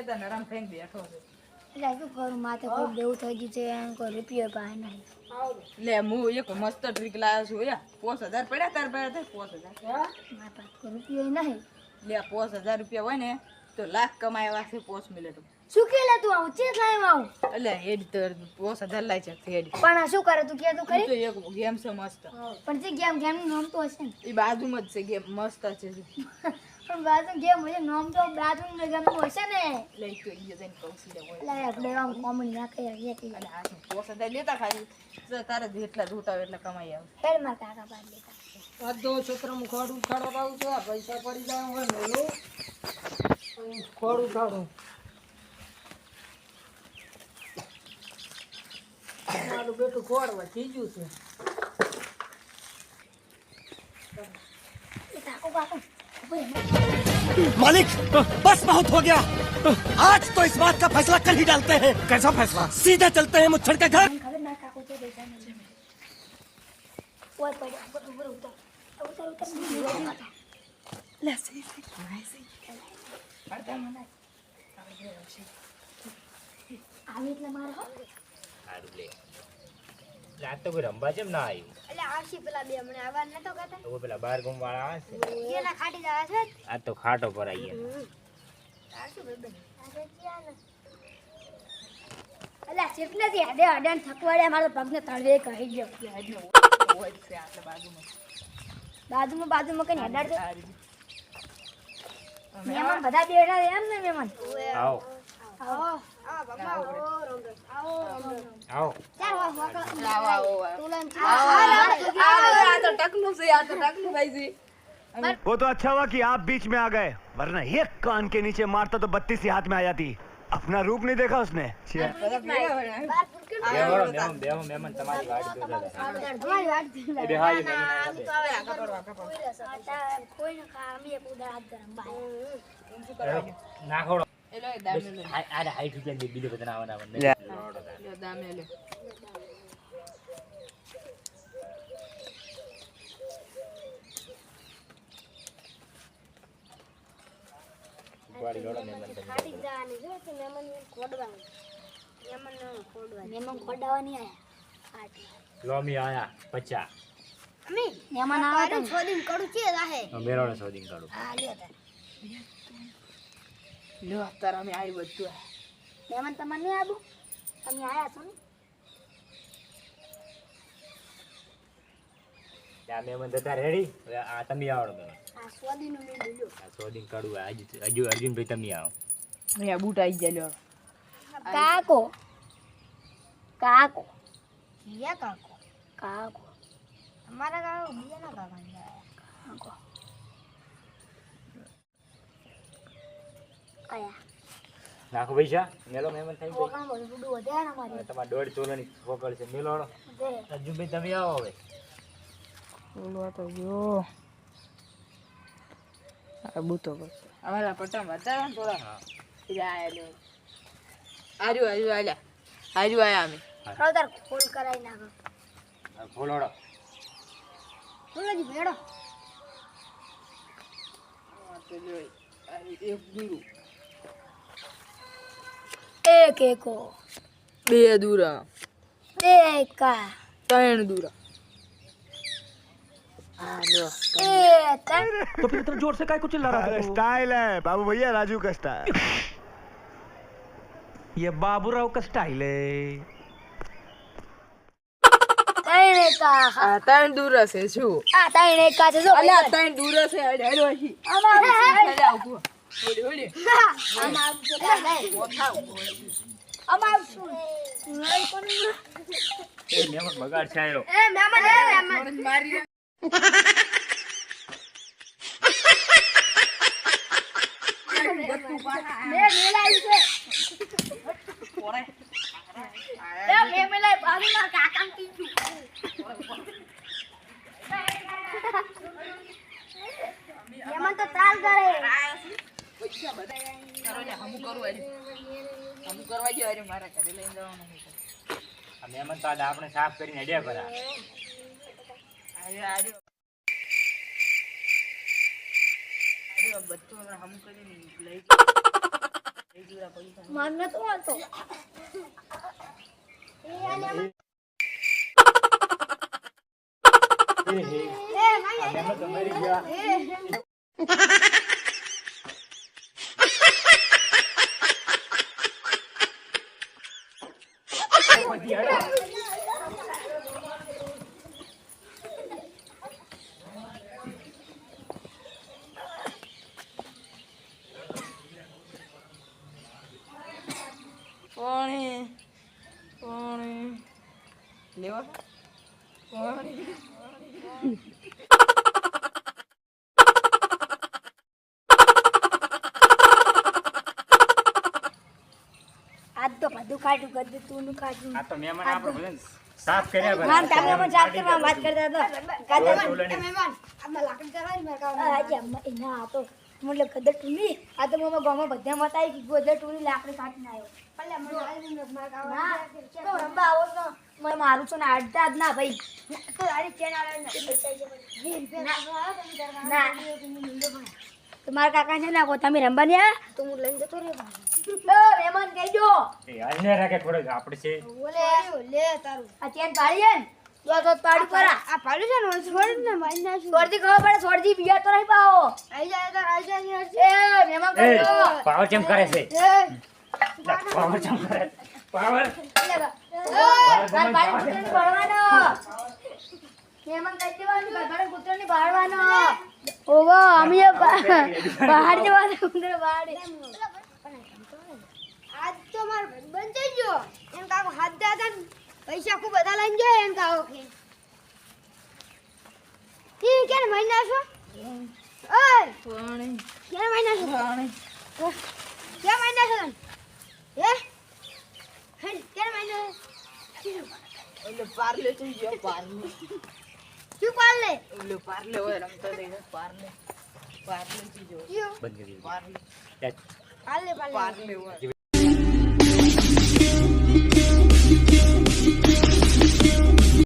તો નરમ થઈને બેઠો છે એટલે શું કરું માથે કોઈ દેવું થઈ ગયું છે એમ કોઈ રૂપિયો પાસે નહીં લે હું એક મસ્ત ટ્રીક લાવ્યો છું યા 5000 પડ્યા તાર પાસે 5000 મારા પાસે કોઈ રૂપિયો નહીં લે 5000 રૂપિયા હોય ને તો લાખ કમાયા છે 5 મિનિટ શું કે લે તું આવું ચેત લાવ્યો આવું એટલે હેડ તો 5000 લાઈ છે હેડ પણ શું કરે તું કે તું તો કરી એક ગેમ છે મસ્ત પણ તે ગેમ નું નામ તો હશે ને એ બાજુમાં જ છે ગેમ મસ્ત છે પણ બાજુ ગેમ હશે નામ તો બાજુ નું ગેમ હશે ને લે તો ઈ જઈને કૌશલ્ય હોય એટલે આપણે આમ કોમન નાખે એક અને આ 5000 લેતા ખાલી જો તારે જેટલા રૂટાવ એટલે કમાઈ આવે ફેર માર કાકા બાદ લેતા અધો છોકરા હું ખોડ ઉઠાડવા આવું છું આ પૈસા પડી જાય હોય મેલું ખોડ ઉઠાડું મારું બેટું ખોડવા થઈ ગયું છે કાકો કાકો मालिक बस बहुत हो गया आज तो इस बात का फैसला कल ही डालते हैं कैसा फैसला सीधा चलते हैं मुच्छड़ के घर ખબર ના કાકો તો દેખા નહીં ઓય પડે ઉપર ઉતર લે સહી પડતા મને આવી એટલે મારે હો સારું લે રાત તો કોઈ રંબા જેમ ના આવ્યું એટલે આવશી પેલા બે મને આવા નતો કહેતા તો પેલા બાર ગામ વાળા આવે છે એના ખાટી જવા છે આ તો ખાટો પર આવી ગયા આવશું બેબે આજે ક્યાં ને અલા ચેટલે થી હડે હડન થકવાડે મારો પગને તળવે કહી ગયો હોય છે આટલા બાજુમાં કઈ હડાડ છે આ રીતે. મહેમાન બધા બેઠા છે એમ ને મહેમાન આવો આવો આવો ચાલ વાકડા આવો આવો તું લઈને આ તો ટકલું છે આ તો ટકલું ભાઈ છે वो तो अच्छा हुआ कि आप बीच में आ गए वरना एक कान के नीचे मारता तो 32 ही हाथ में आ जाती अपना रूप नहीं देखा उसने બધા ભેગા હોય ને. બાર ફૂટકે બેહો મહેમાન તમારી વાડી જોતા હતા તમારી વાત એ બે હાય કોઈ ન કામી ઉડા હાથ ગરમ બાય નાખોડો એલો એ દામે લે આ 60 રૂપિયા દે બીજે બધા આવવાના લે દામે લે વાડી લોડો મહેમાન ખાટી જવાની જો તે મહેમાન ખોડવાની મહેમાન ખોડવાની આયા લોમી આયા 50 અમી મહેમાન આવે તો છોડીને કડું છે રાહે મેરોને સોદીન કાઢું હા લ્યો તા લો તારા મે આઈ બધું મહેમાન તમને નહીં આબુ તમે આયા છો ને ત્યાં મહેમાન જતા રેડી હવે આ તમે આવડો મહેમાન આ સ્વાદીનું મેં લીધું આ સોદીન કાઢું હજુ અર્જુનભાઈ તમે આવો મે આ બૂટ આઈ ગયા લ્યો કાકો કાકો યા કાકો કાકો અમારા કાકો બીજાના કાકા કાકો આયા નાખો પૈસા મેલો મહેમાન થઈ ગઈ કોકાણ બોલું બુડું વધ્યા ને અમારી તમારે 1.5 તોલાની ફોકળ છે મેલોડો દે અર્જુનભાઈ તમે આવો હવે બોલવા તો જો આ બૂતો બસ અમારા પટમ હતા ને થોડા એટલે આયા લ્યો આર્યું આલ્યા આયા અમે તાર ખોલ કરાઈ નાખો ફોલોડો ખોલજી ભેડો આ તો લ્યો આ એક દૂરું એક એકો બે દૂરા એકા ત્રણ દૂરા આ લ્યો એ તન तो फिर इतना जोर से काय को चिल्ला रहा है स्टाइल है बाबू भैया राजू का स्टाइल ये बाबूराव का स्टाइल है ત્રણ એકા આ ત્રણ દૂરા છે શું આ ત્રણ એકા છે જો અલ્યા ત્રણ દૂરા છે હેડો અહીં આમાં અલ્યા ઉભો ઓડી ઓડી આમાં આવજો કાઈ આમાં આવજો એ મહેમાન બગાડ છે આયો એ મહેમાન મારી મે મેલાઈ છે પોરે મે મેલાઈ બાજુમાં કાકામ કીધું મહેમાન તો ત્રાલ કરે પૈસા બધા કરો ને હમુ કરું આરી હમુ કરવા ગયો અરે મારા ઘરે લઈને જવાનું છે આ મહેમાન તો આજે આપણે સાફ કરીને હેડ્યા ભરા આર્યો બધું હમણાં હમુ કરીને લઈ મારને તો હાલતો પાણી લેવા પાણી આજ તો બધું કાઢ્યું ગદ્દુ તું કાઢ્યું આ તો મહેમાન આપણે ભલે સાફ કર્યા ભાઈ. માન તામે પણ સાફ કરવા વાત કરતા હતા કાદા ઓલાની. મહેમાન આમાં લાકડી કરવાની મેં કાવ આજે ના આ તો એટલે ગદ્દુ ટુની આ તો મમ્મા ગામમાં બધા મતાઈ કે ગદ્દુ ટુની લાકડી કાઢીને આવ્યો પલ્લે મને આવીને માર કાવ તો રંબા આવો તો મને મારું છો ને આડતા જ ના ભાઈ તો આરી ચેન આવે ને ના તો મારા કાકા છે ને કો તમે રંબા ને તો હું લઈને જતો રે મહેમાન કહી દો એ હાલને રાખે થોડોક આપણે છે. લે તારું આ ચેન પાડી છે ને તો પાડી પરા આ પાડી છે ને છોડ ને મારી નાખ છોડતી ખબર પડે છોડતી બીયા તો નહીં પાવો આઈ જાય એ મહેમાન એ કહી દો પાવર ચેમ કરે છે પાવર ચેમ કરે પાવર કાલ પાડી કૂતરાને ભરવાનો મહેમાન કહી દેવાનું કાલ પાડી કૂતરાને ભરવાનો ઓગો અમે બહાર જવાનું કૂતરા બહાર આજ તો માર બંધ થઈ ગયો એમ કાકો હાથ દાદા પૈસા ખૂબ બધા લઈને ગયો એમ કાકો કે ઈ કેને મહિના છો ઓય પાણી કેને મહિના છો પાણી કે મહિના છો હે હે કેને મહિના ઓલે પાર્લે થઈ ગયો પાર્લે શું પાલે ઓલે પાર્લે હોય રમતો દેખો પાર્લે પાર્લે થઈ ગયો કયો બંધ કરી દીધું. પાર્લે પાલે પાર્લે હોય